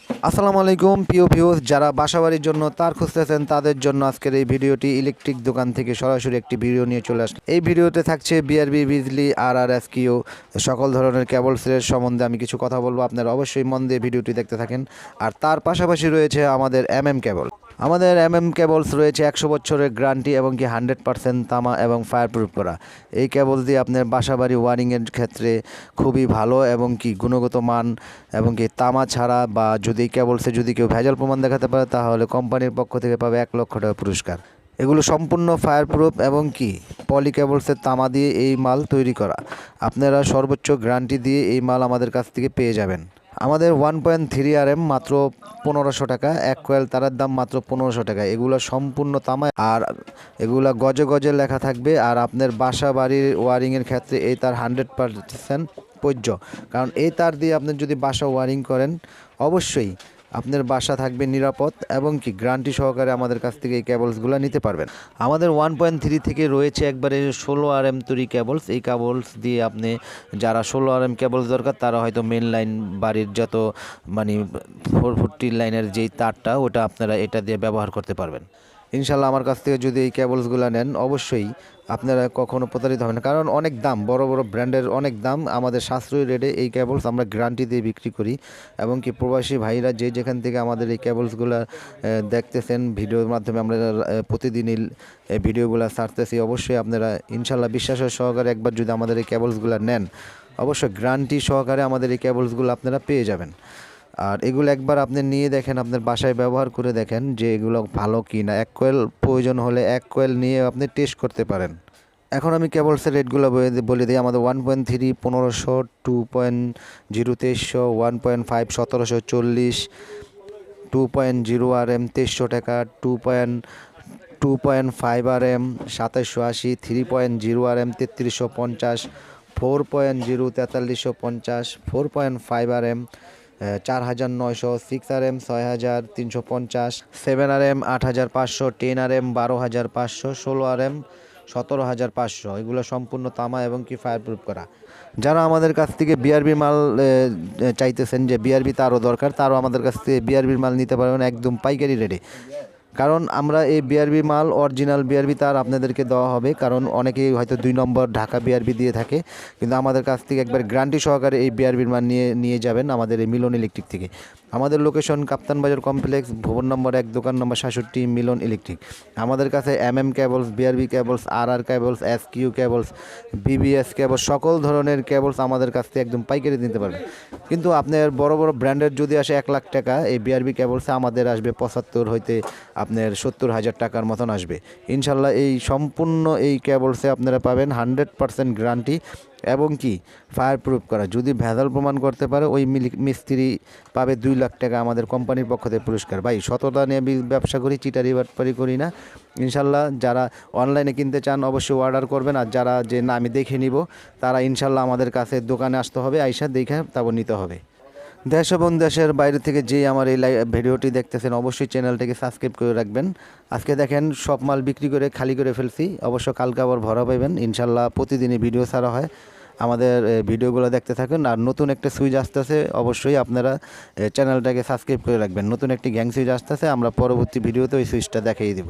আসসালামু আলাইকুম প্রিয় ভিউয়ার্স, যারা বাসাবাড়ির জন্য তার খুঁজতেছেন তাদের জন্য আজকের এই ভিডিওটি ইলেকট্রিক দোকান থেকে সরাসরি একটি ভিডিও নিয়ে চলে আসলাম। এই ভিডিওতে থাকছে বিআরবি, বিজলি, RRSQ সকল ধরনের কেবলসের সম্বন্ধে আমি কিছু কথা বলবো। আপনারা অবশ্যই মন দিয়ে ভিডিওটি দেখতে থাকেন। আর তার পাশাপাশি রয়েছে আমাদের কেবল। আমাদের কেবলস রয়েছে 100 বছরের গ্যারান্টি এবং কি 100% তামা এবং ফায়ার প্রুফ করা। এই কেবল দিয়ে আপনার বাসাবাড়ি ওয়ারিংয়ের ক্ষেত্রে খুবই ভালো এবং কি গুণগত মান এবং কি তামা ছাড়া বা যদি কেবলসে যদি কেউ ভেজাল প্রমাণ দেখাতে পারে তাহলে কোম্পানির পক্ষ থেকে পাবে 1 লক্ষ টাকা পুরস্কার। এগুলো সম্পূর্ণ ফায়ার প্রুফ এবং কি পলি কেবলসের তামা দিয়ে এই মাল তৈরি করা। আপনারা সর্বোচ্চ গ্যারান্টি দিয়ে এই মাল আমাদের কাছ থেকে পেয়ে যাবেন। আমাদের 1.3 RM মাত্র 1500 টাকা, 1 কয়েল তারের দাম মাত্র 1500 টাকা। এগুলো সম্পূর্ণ তামা আর এগুলা গজে গজে লেখা থাকবে। আর আপনার বাসা বাড়ির ওয়ারিংয়ের ক্ষেত্রে এই তার 100% প্রযোজ্য, কারণ এই তার দিয়ে আপনি যদি বাসা ওয়ারিং করেন অবশ্যই আপনার বাসা থাকবে নিরাপদ এবং কি গ্যারান্টি সহকারে আমাদের কাছ থেকে এই কেবলসগুলো নিতে পারবেন। আমাদের 1.3 থেকে রয়েছে একবারে 16 RM তৈরি কেবলস। এই কেবলস দিয়ে আপনি যারা 16 RM কেবলস দরকার তারা হয়তো মেন লাইন বাড়ির যত মানে 440 লাইনের যেই তারটা ওটা আপনারা এটা দিয়ে ব্যবহার করতে পারবেন। ইনশাল্লাহ আমার কাছ থেকে যদি এই কেবলসগুলো নেন অবশ্যই আপনারা কখনো প্রতারিত হবেন, কারণ অনেক দাম, বড় বড় ব্র্যান্ডের অনেক দাম। আমাদের সাশ্রয়ী রেটে এই কেবলস আমরা গ্যারান্টি দিয়ে বিক্রি করি এবং কি প্রবাসী ভাইরা যে যেখান থেকে আমাদের এই কেবলসগুলো দেখতেছেন ভিডিওর মাধ্যমে আমরা প্রতিদিনই ভিডিওগুলো ছাড়তেছি, অবশ্যই আপনারা ইনশাল্লাহ বিশ্বাসের সহকারে একবার যদি আমাদের এই কেবলসগুলো নেন অবশ্যই গ্যারান্টি সহকারে আমাদের এই কেবলসগুলো আপনারা পেয়ে যাবেন। আর এগুলো একবার আপনি নিয়ে দেখেন, আপনার বাসায় ব্যবহার করে দেখেন যে এগুলো ভালো কি না। 1 কয়েল প্রয়োজন হলে 1 কয়েল নিয়ে আপনি টেস্ট করতে পারেন। এখন আমি কেবলসের রেটগুলো বলে দিই। আমাদের 1.3 1500, 2.0 2300, 1.5 1740, 2.0 RM 2300 টাকা, 2.5 RM 2780, 3.0 RM 3350, 4.0 4350, 4.5 RM 4900, 6 RM 6350, 7 RM 8500, 10 RM 12500, 16 RM 17500। এগুলো সম্পূর্ণ তামা এবং কি ফায়ার প্রুফ করা। যারা আমাদের কাছ থেকে বিআরবি মাল চাইতেছেন যে বিআরবি তারও দরকার, তারও আমাদের কাছ থেকে বিআরবির মাল নিতে পারবেন একদম পাইকারি রেটে। কারণ আমরা এই বিআরবি মাল অরিজিনাল বিআরবি তার আপনাদেরকে দেওয়া হবে, কারণ অনেকেই হয়তো 2 নম্বর ঢাকা বিআরবি দিয়ে থাকে, কিন্তু আমাদের কাছ থেকে একবার গ্যারান্টি সহকারে এই বিআরবির মাল নিয়ে যাবেন আমাদের এই মিলন ইলেকট্রিক থেকে। আমাদের লোকেশন কাপ্তান বাজার কমপ্লেক্স, ভবন নম্বর 1, দোকান নম্বর 67, মিলন ইলেকট্রিক। আমাদের কাছে cables, BRB cables, RR cables, SQ cables, BBS cables সকল ধরনের কেবলস আমাদের কাছ থেকে একদম পাইকারি দিতে পারবেন। কিন্তু আপনার বড় বড় ব্র্যান্ডের যদি আসে 1 লাখ টাকা, এই বিআরবি কেবলসে আমাদের আসবে 75 হইতে আপনার 70,000 টাকার মতন আসবে। ইনশাল্লাহ এই সম্পূর্ণ এই কেবলসে আপনারা পাবেন 100% গ্যারান্টি এবং কি ফায়ার প্রুফ করা। যদি ভেজাল প্রমাণ করতে পারে ওই মিস্ত্রি পাবে 2 লাখ টাকা আমাদের কোম্পানির পক্ষ থেকে পুরস্কার। ভাই সততা নিয়ে ব্যবসা করি, চিটারি বাটপারি করি না। ইনশাল্লাহ যারা অনলাইনে কিনতে চান অবশ্যই অর্ডার করবেন, আর যারা যে না আমি দেখে নিব তারা ইনশাল্লাহ আমাদের কাছে দোকানে আসতে হবে, আইসা দেখে তারপর নিতে হবে। দেশ এবং দেশের বাইরে থেকে যে আমার এই ভিডিওটি দেখতেছেন অবশ্যই চ্যানেলটিকে সাবস্ক্রাইব করে রাখবেন। আজকে দেখেন সব মাল বিক্রি করে খালি করে ফেলছি, অবশ্য কালকে আবার ভরা পাইবেন। ইনশাল্লাহ প্রতিদিনই ভিডিও ছাড়া হয়, আমাদের ভিডিওগুলো দেখতে থাকুন। আর নতুন একটা সুইচ আসতেছে, অবশ্যই আপনারা চ্যানেলটাকে সাবস্ক্রাইব করে রাখবেন। নতুন একটি গ্যাং সুইচ আসতেছে, আমরা পরবর্তী ভিডিওতে ওই সুইচটা দেখিয়ে দেব।